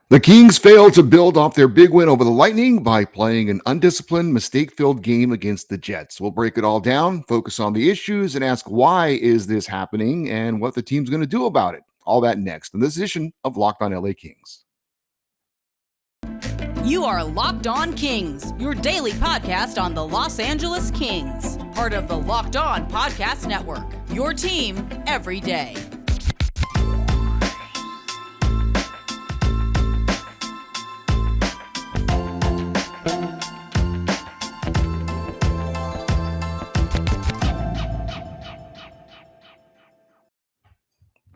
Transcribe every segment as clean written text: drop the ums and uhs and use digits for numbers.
The Kings failed to build off their big win over the Lightning by playing an undisciplined, mistake-filled game against the Jets. We'll break it all down, focus on the issues, and ask why is this happening and what the team's going to do about it. All that next in this edition of Locked On LA Kings. You are Locked On Kings, your daily podcast on the Los Angeles Kings, part of the Locked On Podcast Network, your team every day.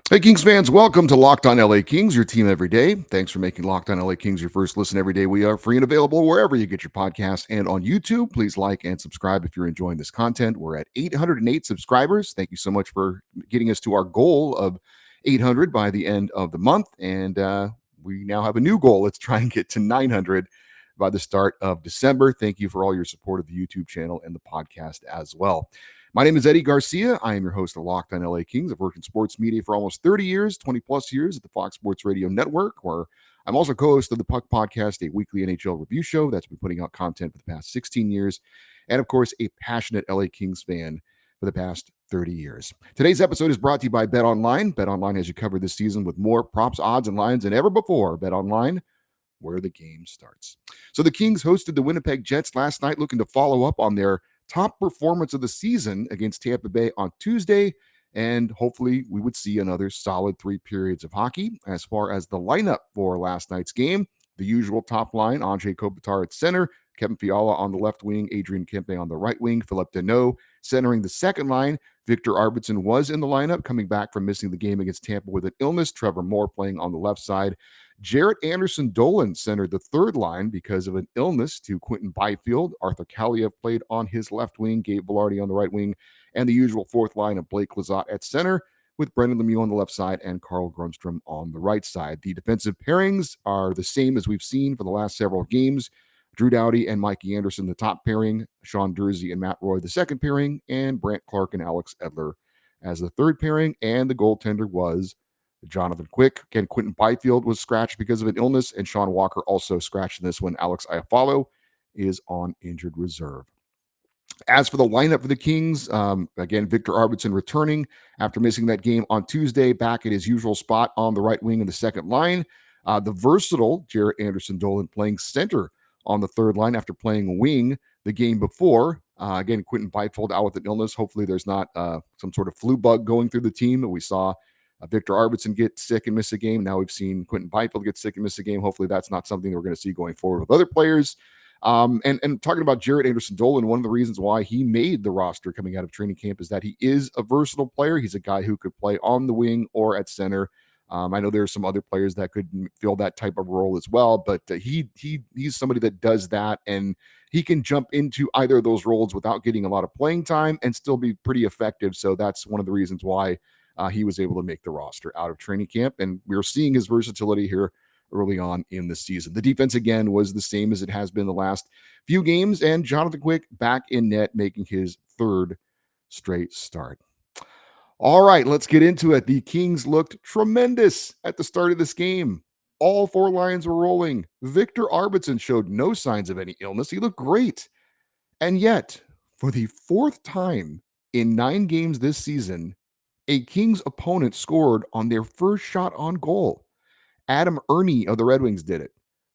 Hey, Kings fans, welcome to Locked On LA Kings, your team every day. Thanks for making Locked On LA Kings your first listen every day. We are free and available wherever you get your podcasts and on YouTube. Please like and subscribe if you're enjoying this content. We're at 808 subscribers. Thank you so much for getting us to our goal of 800 by the end of the month. And we now have a new goal. Let's try and get to 900 by the start of December. Thank you for all your support of the YouTube channel and the podcast as well. My name is Eddie Garcia. I am your host of Locked On LA Kings. I've worked in sports media for almost 30 years, 20 plus years at the Fox Sports Radio Network, where I'm also co-host of the Puck Podcast, a weekly NHL review show that's been putting out content for the past 16 years, and of course, a passionate LA Kings fan for the past 30 years. Today's episode is brought to you by BetOnline. BetOnline has you covered this season with more props, odds, and lines than ever before. BetOnline, where the game starts. So the Kings hosted the Winnipeg Jets last night, looking to follow up on their top performance of the season against Tampa Bay on Tuesday, and hopefully we would see another solid 3 periods of hockey. As far as the lineup for last night's game, the usual top line: Anze Kopitar at center, Kevin Fiala on the left wing, Adrian Kempe on the right wing, Philip Dinur centering the second line. Victor Arvidsson was in the lineup, coming back from missing the game against Tampa with an illness. Trevor Moore playing on the left side. Jarrett Anderson-Dolan centered the third line because of an illness to Quentin Byfield. Arthur Kaliyev played on his left wing, Gabe Vilardi on the right wing, and the usual fourth line of Blake Lizotte at center, with Brendan Lemieux on the left side and Carl Grundstrom on the right side. The defensive pairings are the same as we've seen for the last several games. Drew Doughty and Mikey Anderson, the top pairing, Sean Dursey and Matt Roy, the second pairing, and Brant Clark and Alex Edler as the third pairing, and the goaltender was Jonathan Quick. Again, Quentin Byfield was scratched because of an illness, and Sean Walker also scratched in this one. Alex Iafallo is on injured reserve. As for the lineup for the Kings, again, Victor Arvidsson returning after missing that game on Tuesday, back at his usual spot on the right wing in the second line. The versatile Jarrett Anderson-Dolan playing center on the third line after playing wing the game before. Again, Quentin Byfield out with an illness. Hopefully there's not some sort of flu bug going through the team. We saw Victor Arvidsson get sick and miss a game. Now we've seen Quentin Byfield get sick and miss a game. Hopefully that's not something we're going to see going forward with other players. And talking about Jarrett Anderson-Dolan, one of the reasons why he made the roster coming out of training camp is that he is a versatile player. He's a guy who could play on the wing or at center. I know there's some other players that could fill that type of role as well, but he's somebody that does that, and he can jump into either of those roles without getting a lot of playing time and still be pretty effective. So that's one of the reasons why he was able to make the roster out of training camp, and we're seeing his versatility here early on in the season. The defense, again, was the same as it has been the last few games, and Jonathan Quick back in net, making his third straight start. All right, let's get into it. The Kings looked tremendous at the start of this game. All 4 lines were rolling. Victor Arvidsson showed no signs of any illness. He looked great. And yet, for the 4th time in 9 games this season, a Kings opponent scored on their first shot on goal. Adam Ernie of the Red Wings did it.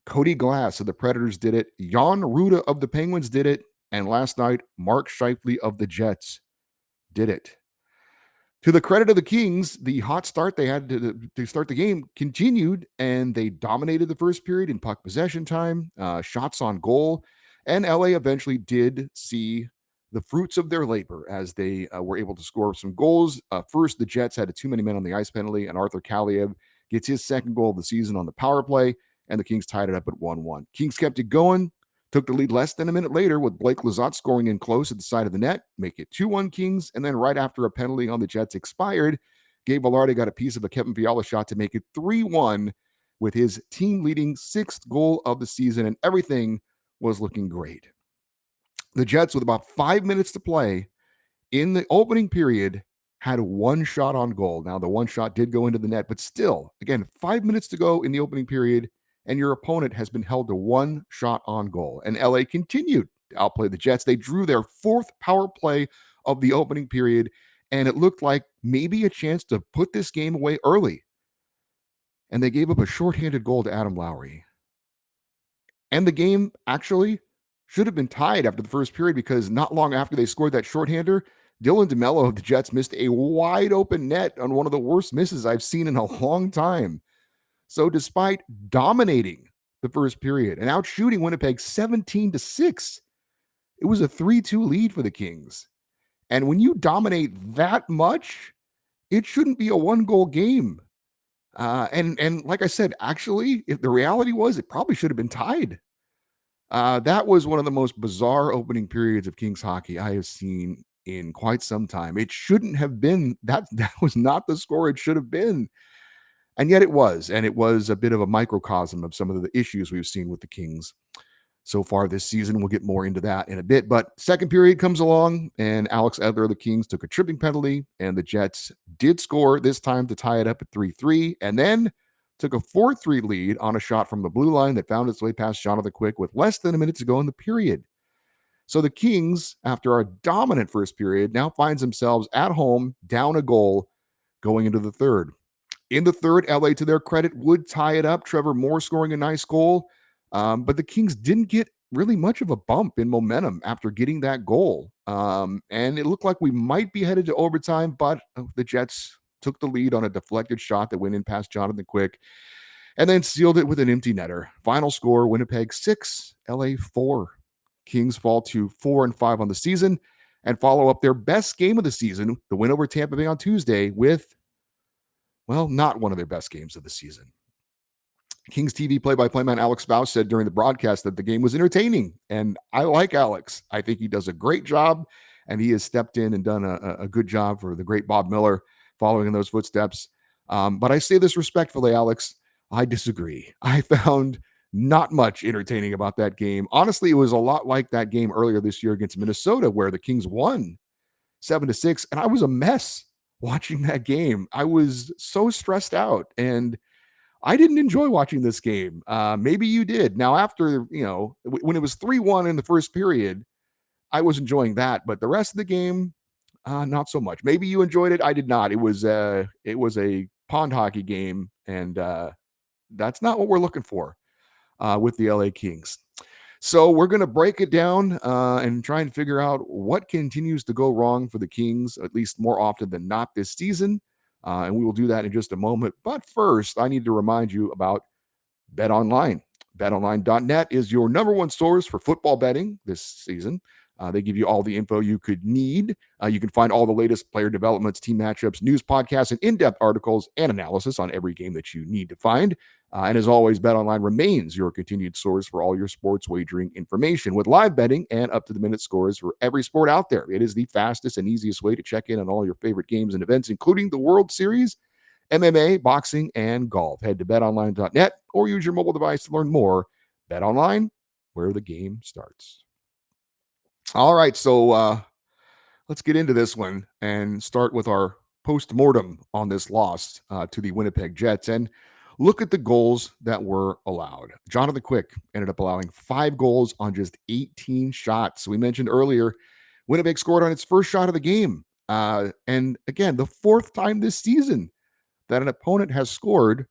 Cody Glass of the Predators did it. Jan Ruda of the Penguins did it. And last night, Mark Scheifele of the Jets did it. To the credit of the Kings, the hot start they had to start the game continued, and they dominated the first period in puck possession time, shots on goal, and LA eventually did see the fruits of their labor as they were able to score some goals. First, the Jets had a too many men on the ice penalty, and Arthur Kaliyev gets his second goal of the season on the power play, and the Kings tied it up at 1-1. Kings kept it going, took the lead less than a minute later with Blake Lizotte scoring in close at the side of the net, make it 2-1 Kings, and then right after a penalty on the Jets expired, Gabe Vilardi got a piece of a Kevin Fiala shot to make it 3-1 with his team-leading 6th goal of the season, and everything was looking great. The Jets, with about 5 minutes to play in the opening period, had 1 shot on goal. Now, the 1 shot did go into the net, but still, again, 5 minutes to go in the opening period, and your opponent has been held to one shot on goal. And LA continued to outplay the Jets. They drew their fourth power play of the opening period, and it looked like maybe a chance to put this game away early. And they gave up a shorthanded goal to Adam Lowry. And the game actually should have been tied after the first period because not long after they scored that shorthander, Dylan DeMello of the Jets missed a wide open net on one of the worst misses I've seen in a long time. So despite dominating the first period and out shooting Winnipeg 17-6, it was a 3-2 lead for the Kings. And when you dominate that much, it shouldn't be a one-goal game. And like I said, actually, if the reality was, it probably should have been tied. That was one of the most bizarre opening periods of Kings hockey I have seen in quite some time. It shouldn't have been that. That was not the score it should have been, and yet it was. And it was a bit of a microcosm of some of the issues we've seen with the Kings so far this season. We'll get more into that in a bit. But second period comes along, and Alex Edler of the Kings took a tripping penalty, and the Jets did score this time to tie it up at 3-3, and then took a 4-3 lead on a shot from the blue line that found its way past Jonathan Quick with less than a minute to go in the period. So the Kings, after a dominant first period, now finds themselves at home down a goal going into the third. In the third, LA, to their credit, would tie it up. Trevor Moore scoring a nice goal. But the Kings didn't get really much of a bump in momentum after getting that goal. And it looked like we might be headed to overtime, but the Jets took the lead on a deflected shot that went in past Jonathan Quick and then sealed it with an empty netter. Final score, Winnipeg 6, LA 4. Kings fall to 4-5 on the season and follow up their best game of the season, the win over Tampa Bay on Tuesday, with, well, not one of their best games of the season. Kings TV play-by-play man Alex Faust said during the broadcast that the game was entertaining, and I like Alex. I think he does a great job, and he has stepped in and done a good job for the great Bob Miller, following in those footsteps. But I say this respectfully, Alex, I disagree. I found not much entertaining about that game. Honestly, it was a lot like that game earlier this year against Minnesota, where the Kings won 7-6, and I was a mess watching that game. I was so stressed out, and I didn't enjoy watching this game. Maybe you did. Now, after, when it was 3-1 in the first period, I was enjoying that, but the rest of the game, not so much. Maybe you enjoyed it. I did not. It was a pond hockey game, and that's not what we're looking for with the LA Kings. So we're going to break it down and try and figure out what continues to go wrong for the Kings, at least more often than not this season. And we will do that in just a moment. But first, I need to remind you about BetOnline. BetOnline.net is your number one source for football betting this season. They give you all the info you could need. You can find all the latest player developments, team matchups, news podcasts, and in-depth articles and analysis on every game that you need to find. And as always, BetOnline remains your continued source for all your sports wagering information with live betting and up-to-the-minute scores for every sport out there. It is the fastest and easiest way to check in on all your favorite games and events, including the World Series, MMA, boxing, and golf. Head to betonline.net or use your mobile device to learn more. BetOnline, where the game starts. All right, so let's get into this one and start with our post-mortem on this loss to the Winnipeg Jets and look at the goals that were allowed. Jonathan Quick ended up allowing 5 goals on just 18 shots. We mentioned earlier, Winnipeg scored on its first shot of the game. And again, the 4th time this season that an opponent has scored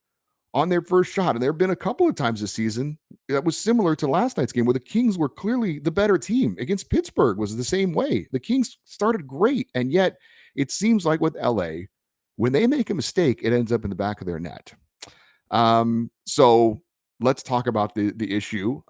on their first shot. And there have been a couple of times this season that was similar to last night's game where the Kings were clearly the better team. Against Pittsburgh was the same way. The Kings started great, and yet it seems like with LA, when they make a mistake, it ends up in the back of their net. So let's talk about the issue.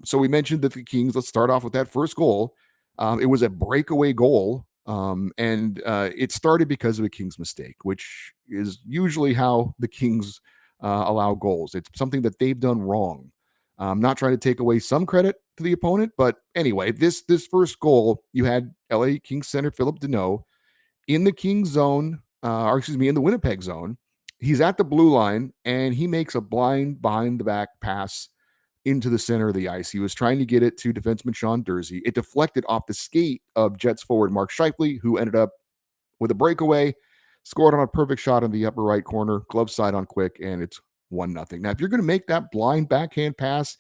So we mentioned that the Kings, let's start off with that first goal. It was a breakaway goal. And it started because of a Kings mistake, which is usually how the Kings allow goals. It's something that they've done wrong. I'm not trying to take away some credit to the opponent, but anyway, this first goal, you had LA Kings center Philip Deneau in the Kings zone, in the Winnipeg zone. He's at the blue line, and he makes a blind behind-the-back pass into the center of the ice. He was trying to get it to defenseman Sean Dursey. It deflected off the skate of Jets forward Mark Scheifele, who ended up with a breakaway, scored on a perfect shot in the upper right corner, glove side on Quick, and it's 1-0. Now, if you're going to make that blind backhand pass,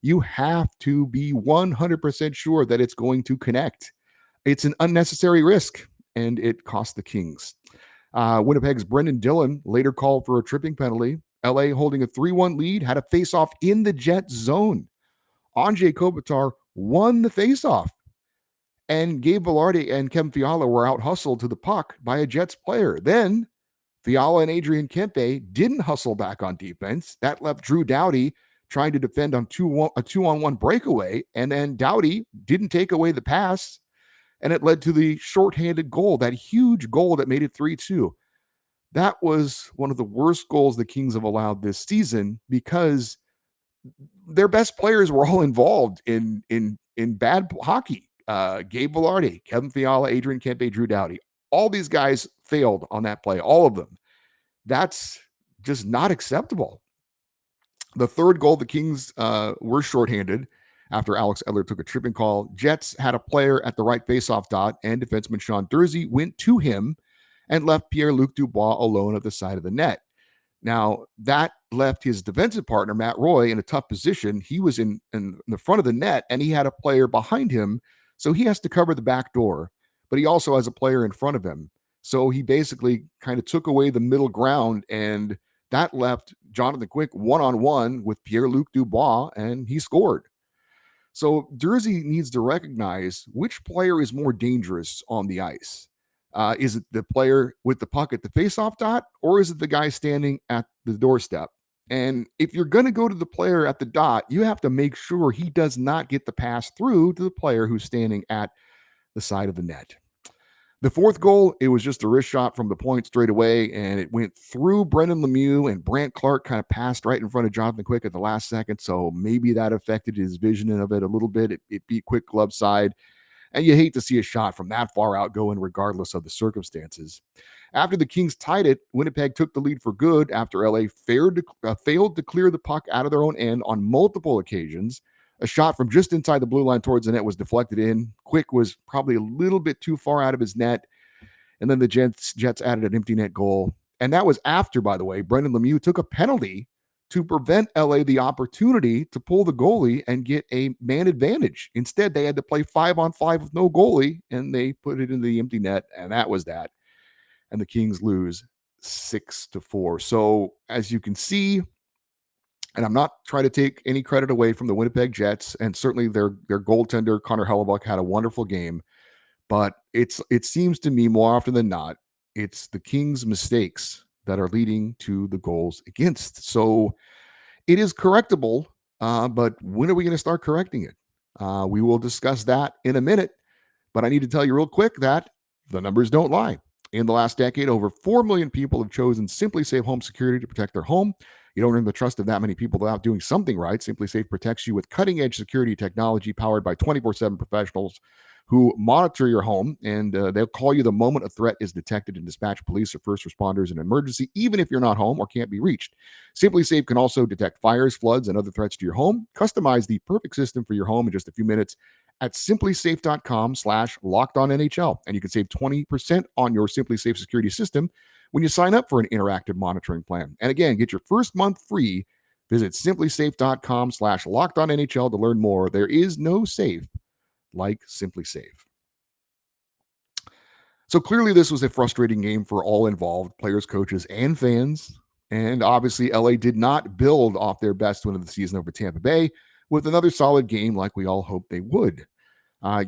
you have to be 100% sure that it's going to connect. It's an unnecessary risk, and it cost the Kings. Winnipeg's Brendan Dillon later called for a tripping penalty. LA, holding a 3-1 lead, had a face-off in the Jets zone. Anze Kopitar won the face-off, and Gabe Velarde and Kevin Fiala were out hustled to the puck by a Jets player. Then Fiala and Adrian Kempe didn't hustle back on defense. That left Drew Doughty trying to defend on a 2-on-1 breakaway, and then Doughty didn't take away the pass, and it led to the shorthanded goal, that huge goal that made it 3-2. That was one of the worst goals the Kings have allowed this season because their best players were all involved in bad hockey. Gabe Velarde, Kevin Fiala, Adrian Kempe, Drew Doughty. All these guys failed on that play, all of them. That's just not acceptable. The third goal, the Kings were shorthanded after Alex Edler took a tripping call. Jets had a player at the right faceoff dot, and defenseman Sean Durzi went to him and left Pierre-Luc Dubois alone at the side of the net. Now, that left his defensive partner, Matt Roy, in a tough position. He was in the front of the net, and he had a player behind him, so he has to cover the back door, but he also has a player in front of him. So he basically kind of took away the middle ground, and that left Jonathan Quick one-on-one with Pierre-Luc Dubois, and he scored. So Durzi needs to recognize which player is more dangerous on the ice. Is it the player with the puck at the faceoff dot, or is it the guy standing at the doorstep? And if you're going to go to the player at the dot, you have to make sure he does not get the pass through to the player who's standing at the side of the net. The fourth goal, it was just a wrist shot from the point straight away, and it went through Brendan Lemieux, and Brant Clark kind of passed right in front of Jonathan Quick at the last second, so maybe that affected his vision of it a little bit. It beat Quick glove side, and you hate to see a shot from that far out go in regardless of the circumstances. After the Kings tied it, Winnipeg took the lead for good after LA failed to clear the puck out of their own end on multiple occasions. A shot from just inside the blue line towards the net was deflected in. Quick was probably a little bit too far out of his net. And then the Jets added an empty net goal. And that was after, by the way, Brendan Lemieux took a penalty to prevent LA the opportunity to pull the goalie and get a man advantage. Instead, they had to play 5-on-5 with no goalie, and they put it into the empty net, and that was that. And the Kings lose 6-4. So as you can see, and I'm not trying to take any credit away from the Winnipeg Jets, and certainly their goaltender, Connor Hellebuck, had a wonderful game. But it seems to me more often than not, it's the Kings' mistakes that are leading to the goals against. So it is correctable, but when are we going to start correcting it? We will discuss that in a minute. But I need to tell you real quick that the numbers don't lie. In the last decade, over 4 million people have chosen SimpliSafe Home Security to protect their home. You don't earn the trust of that many people without doing something right. SimpliSafe protects you with cutting-edge security technology powered by 24/7 professionals who monitor your home, and they'll call you the moment a threat is detected and dispatch police or first responders in an emergency, even if you're not home or can't be reached. SimpliSafe can also detect fires, floods, and other threats to your home. Customize the perfect system for your home in just a few minutes at simplisafe.com/lockedonnhl, and you can save 20% on your SimpliSafe security system when you sign up for an interactive monitoring plan. And again, get your first month free. Visit simplisafe.com/lockedonnhl to learn more. There is no safe like SimpliSafe. So clearly this was a frustrating game for all involved, players, coaches, and fans. And obviously LA did not build off their best win of the season over Tampa Bay with another solid game like we all hoped they would.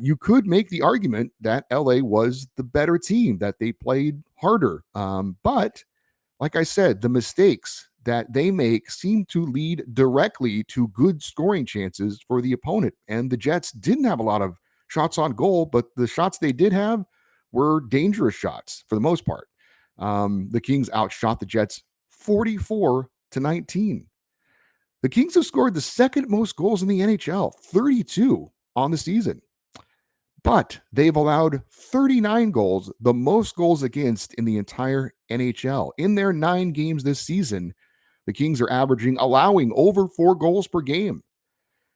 You could make the argument that LA was the better team, that they played harder. But like I said, the mistakes that they make seem to lead directly to good scoring chances for the opponent. And the Jets didn't have a lot of shots on goal, but the shots they did have were dangerous shots for the most part. The Kings outshot the Jets 44-19. The Kings have scored the second most goals in the NHL, 32 on the season. But they've allowed 39 goals, the most goals against in the entire NHL. In their 9 games this season, the Kings are allowing over 4 goals per game.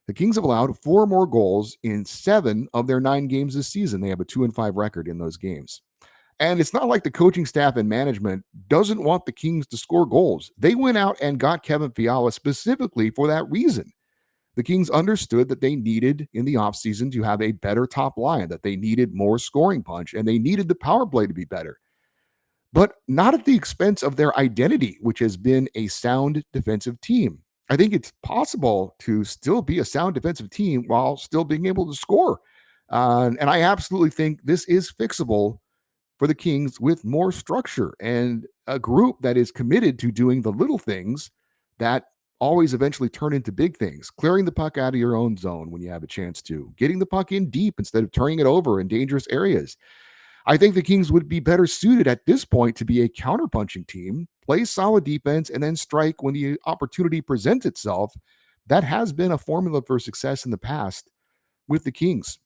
The Kings have allowed 4 more goals in 7 of their 9 games this season. They have a 2-5 record in those games. And it's not like the coaching staff and management doesn't want the Kings to score goals. They went out and got Kevin Fiala specifically for that reason. The Kings understood that they needed in the offseason to have a better top line, that they needed more scoring punch, and they needed the power play to be better, but not at the expense of their identity, which has been a sound defensive team. I think it's possible to still be a sound defensive team while still being able to score. And I absolutely think this is fixable for the Kings with more structure and a group that is committed to doing the little things that always eventually turn into big things. Clearing the puck out of your own zone when you have a chance to, getting the puck in deep instead of turning it over in dangerous areas. I think the Kings would be better suited at this point to be a counterpunching team, play solid defense, and then strike when the opportunity presents itself. That has been a formula for success in the past with the Kings.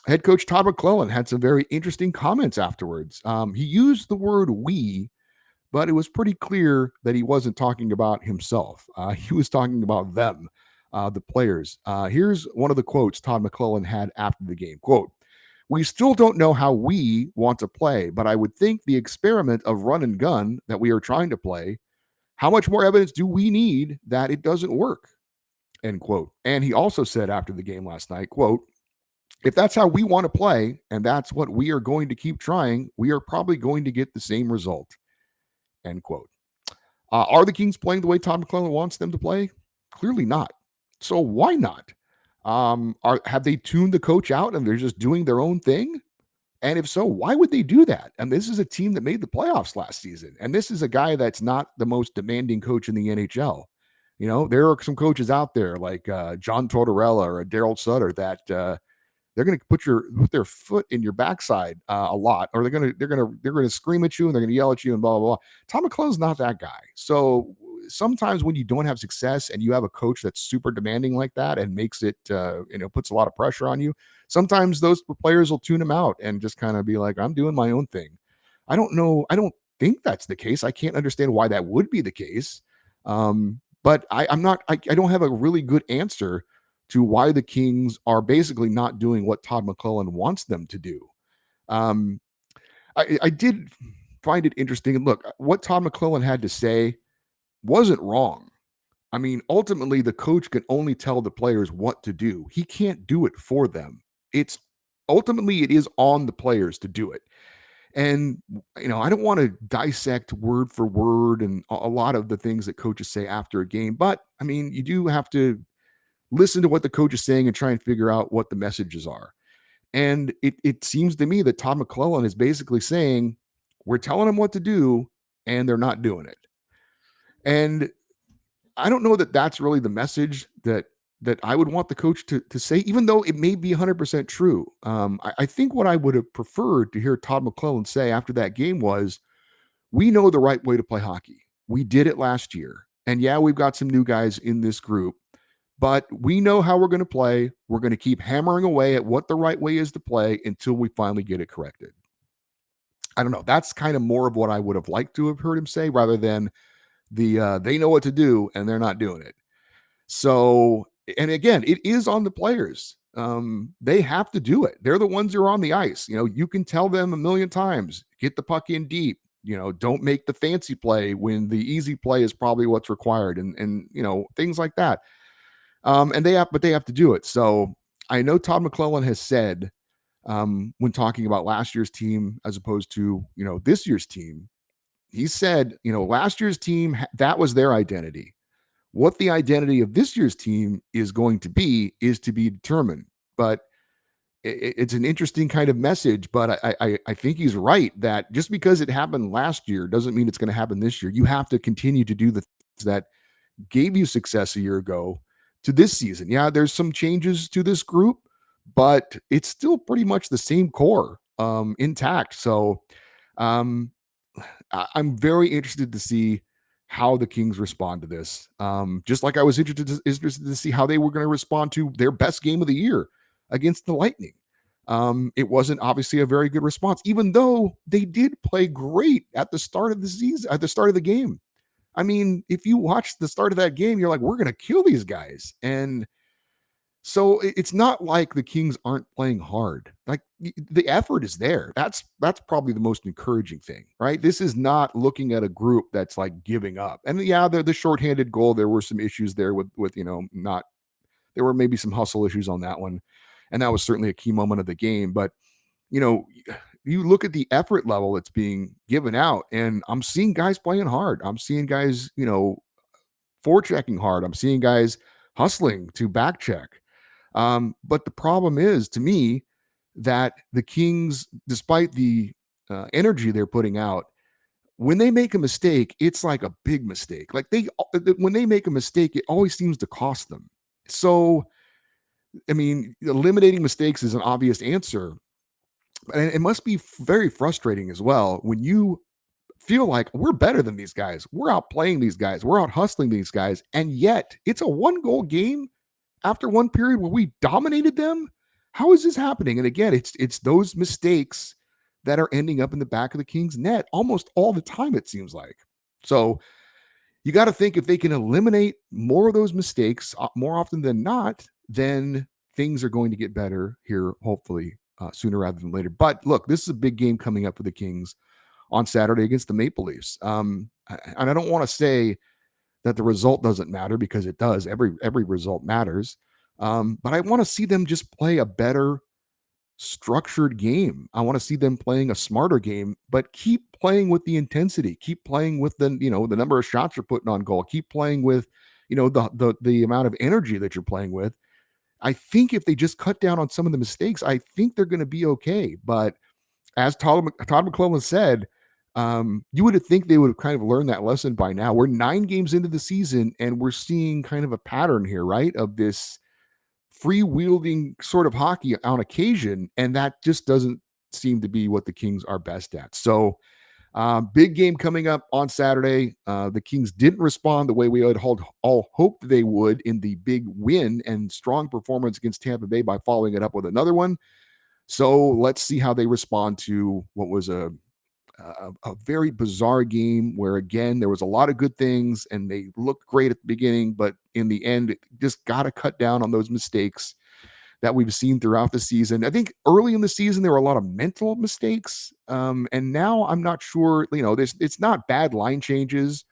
Head coach Todd McClellan had some very interesting comments afterwards. He used the word we, but it was pretty clear that he wasn't talking about himself. He was talking about them, the players. Here's one of the quotes Todd McClellan had after the game. Quote, "We still don't know how we want to play, but I would think the experiment of run and gun that we are trying to play, how much more evidence do we need that it doesn't work?" End quote. And he also said after the game last night, quote, "If that's how we want to play and that's what we are going to keep trying, we are probably going to get the same result." End quote. Are the Kings playing the way Todd McClellan wants them to play? Clearly not. So why not? Have they tuned the coach out and they're just doing their own thing? And if so, why would they do that? And this is a team that made the playoffs last season. And this is a guy that's not the most demanding coach in the NHL. You know, there are some coaches out there like John Tortorella or a Daryl Sutter that they're going to put their foot in your backside a lot, or they're going to scream at you and they're going to yell at you and blah blah blah. Tom McClellan's not that guy. So sometimes when you don't have success and you have a coach that's super demanding like that and makes it puts a lot of pressure on you, sometimes those players will tune him out and just kind of be like, I'm doing my own thing. I don't know. I don't think that's the case. I can't understand why that would be the case. But I'm not. I don't have a really good answer to why the Kings are basically not doing what Todd McClellan wants them to do. Um, I did find it interesting. And look, what Todd McClellan had to say wasn't wrong. I mean, ultimately, the coach can only tell the players what to do. He can't do it for them. It's ultimately it is on the players to do it. And I don't want to dissect word for word and a lot of the things that coaches say after a game, but I mean, you do have to listen to what the coach is saying and try and figure out what the messages are. And it seems to me that Todd McClellan is basically saying, we're telling them what to do and they're not doing it. And I don't know that that's really the message that I would want the coach to say, even though it may be 100% true. I think what I would have preferred to hear Todd McClellan say after that game was, we know the right way to play hockey. We did it last year. And yeah, we've got some new guys in this group, but we know how we're going to play. We're going to keep hammering away at what the right way is to play until we finally get it corrected. I don't know. That's kind of more of what I would have liked to have heard him say rather than they know what to do and they're not doing it. So, and again, it is on the players. They have to do it. They're the ones who are on the ice. You can tell them a million times, get the puck in deep. Don't make the fancy play when the easy play is probably what's required, and things like that. And they have to do it. So I know Todd McClellan has said when talking about last year's team as opposed to this year's team, he said last year's team, that was their identity. What the identity of this year's team is going to be is to be determined. But it's an interesting kind of message. But I think he's right that just because it happened last year doesn't mean it's going to happen this year. You have to continue to do the things that gave you success a year ago to this season. Yeah, there's some changes to this group, but it's still pretty much the same core intact. So I'm very interested to see how the Kings respond to this. Just like I was interested to see how they were going to respond to their best game of the year against the Lightning. It wasn't obviously a very good response, even though they did play great at the start of the season, at the start of the game. I mean, if you watch the start of that game, you're like, we're going to kill these guys. And So it's not like the Kings aren't playing hard. Like the effort is there. That's probably the most encouraging thing, right? This is not looking at a group that's like giving up. And yeah, the shorthanded goal, there were some issues there with not there were maybe some hustle issues on that one. And that was certainly a key moment of the game. But you know, you look at the effort level that's being given out, and I'm seeing guys playing hard. I'm seeing guys, forechecking hard. I'm seeing guys hustling to back check. But the problem is, to me, that the Kings, despite the energy they're putting out, when they make a mistake, it's like a big mistake. Like when they make a mistake, it always seems to cost them. So, I mean, eliminating mistakes is an obvious answer, and it must be very frustrating as well when you feel like we're better than these guys. We're outplaying these guys. We're out hustling these guys. And yet it's a 1-goal game after one period where we dominated them. How is this happening? And again, it's those mistakes that are ending up in the back of the Kings net almost all the time, it seems like. So you got to think if they can eliminate more of those mistakes more often than not, then things are going to get better here, hopefully, sooner rather than later. But look, this is a big game coming up for the Kings on Saturday against the Maple Leafs. And I don't want to say that the result doesn't matter, because it does. Every result matters. But I want to see them just play a better structured game. I want to see them playing a smarter game, but keep playing with the intensity, keep playing with the number of shots you're putting on goal, keep playing with, the amount of energy that you're playing with. I think if they just cut down on some of the mistakes, I think they're going to be okay. But as Todd McClellan said, you would think they would have kind of learned that lesson by now. We're 9 games into the season, and we're seeing kind of a pattern here, right? Of this free-wielding sort of hockey on occasion, and that just doesn't seem to be what the Kings are best at. So, big game coming up on Saturday. The Kings didn't respond the way we had all hoped they would in the big win and strong performance against Tampa Bay by following it up with another one. So let's see how they respond to what was a very bizarre game where, again, there was a lot of good things and they looked great at the beginning, but in the end, just got to cut down on those mistakes that we've seen throughout the season. I think early in the season there were a lot of mental mistakes, and now I'm not sure. It's not bad line changes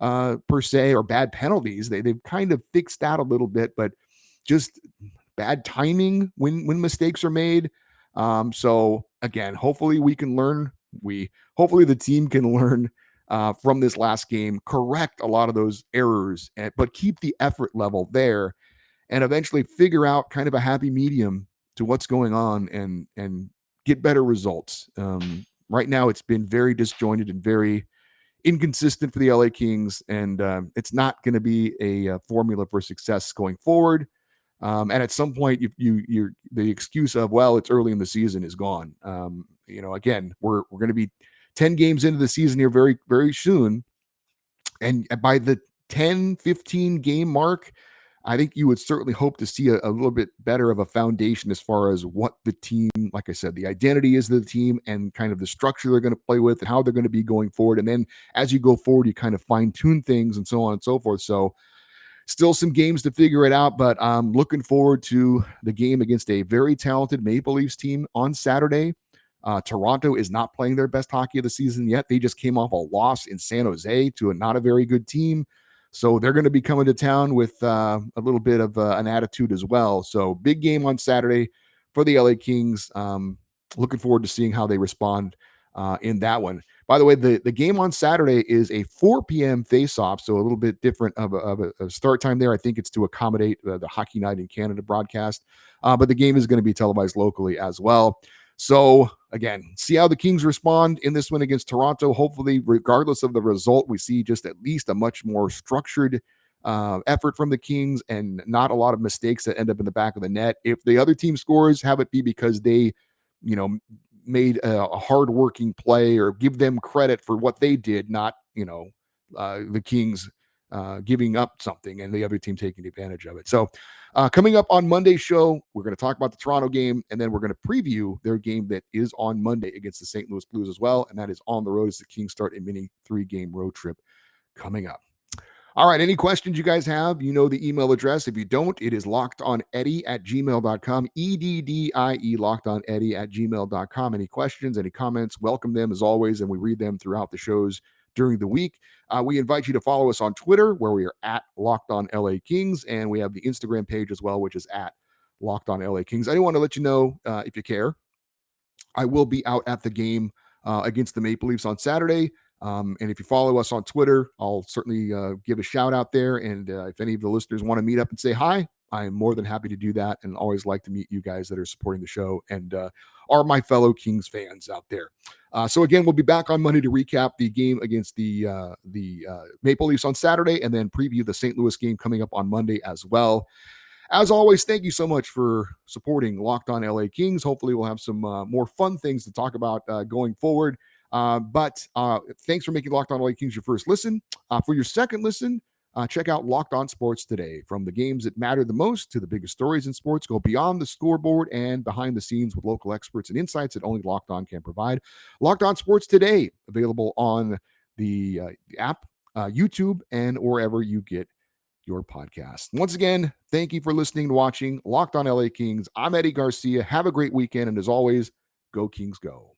per se or bad penalties. They've kind of fixed that a little bit, but just bad timing when mistakes are made. So again, hopefully we can learn. Hopefully the team can learn from this last game, correct a lot of those errors, but keep the effort level there, and eventually figure out kind of a happy medium to what's going on and get better results. Right now, it's been very disjointed and very inconsistent for the LA Kings, and it's not going to be a formula for success going forward. And at some point, you're the excuse of, well, it's early in the season is gone. Again, we're going to be 10 games into the season here very, very soon. And by the 10-15 game mark, I think you would certainly hope to see a little bit better of a foundation as far as what the team, like I said, the identity is of the team and kind of the structure they're going to play with and how they're going to be going forward. And then as you go forward, you kind of fine tune things and so on and so forth. So still some games to figure it out, but I'm looking forward to the game against a very talented Maple Leafs team on Saturday. Toronto is not playing their best hockey of the season yet. They just came off a loss in San Jose to not a very good team. So they're going to be coming to town with a little bit of an attitude as well. So big game on Saturday for the LA Kings. Looking forward to seeing how they respond in that one. By the way, the game on Saturday is a 4 p.m. face-off, so a little bit different of a start time there. I think it's to accommodate the Hockey Night in Canada broadcast, but the game is going to be televised locally as well. So again, see how the Kings respond in this one against Toronto. Hopefully, regardless of the result, we see just at least a much more structured effort from the Kings and not a lot of mistakes that end up in the back of the net. If the other team scores, have it be because they, made a hardworking play or give them credit for what they did, not, the Kings giving up something and the other team taking advantage of it. So coming up on Monday's show, we're going to talk about the Toronto game, and then we're going to preview their game that is on Monday against the St. Louis Blues as well. And that is on the road as the Kings start a mini 3-game road trip coming up. All right. Any questions you guys have, you know the email address. If you don't, it is lockedoneddie@gmail.com. EDDIE, lockedoneddie@gmail.com. Any questions, any comments, welcome them as always. And we read them throughout the shows during the week. We invite you to follow us on Twitter, where we are at Locked On LA Kings. And we have the Instagram page as well, which is at Locked On LA Kings. I do want to let you know, if you care, I will be out at the game against the Maple Leafs on Saturday. And if you follow us on Twitter, I'll certainly give a shout out there. And if any of the listeners want to meet up and say hi, I am more than happy to do that, and always like to meet you guys that are supporting the show and are my fellow Kings fans out there. So again, we'll be back on Monday to recap the game against the Maple Leafs on Saturday, and then preview the St. Louis game coming up on Monday as well. As always, thank you so much for supporting Locked On LA Kings. Hopefully, we'll have some more fun things to talk about going forward. But thanks for making Locked On LA Kings your first listen. For your second listen, check out Locked On Sports Today. From the games that matter the most to the biggest stories in sports, go beyond the scoreboard and behind the scenes with local experts and insights that only Locked On can provide. Locked On Sports Today, available on the app, YouTube, and wherever you get your podcast. Once again, thank you for listening and watching Locked On LA Kings. I'm Eddie Garcia. Have a great weekend. And as always, go Kings go.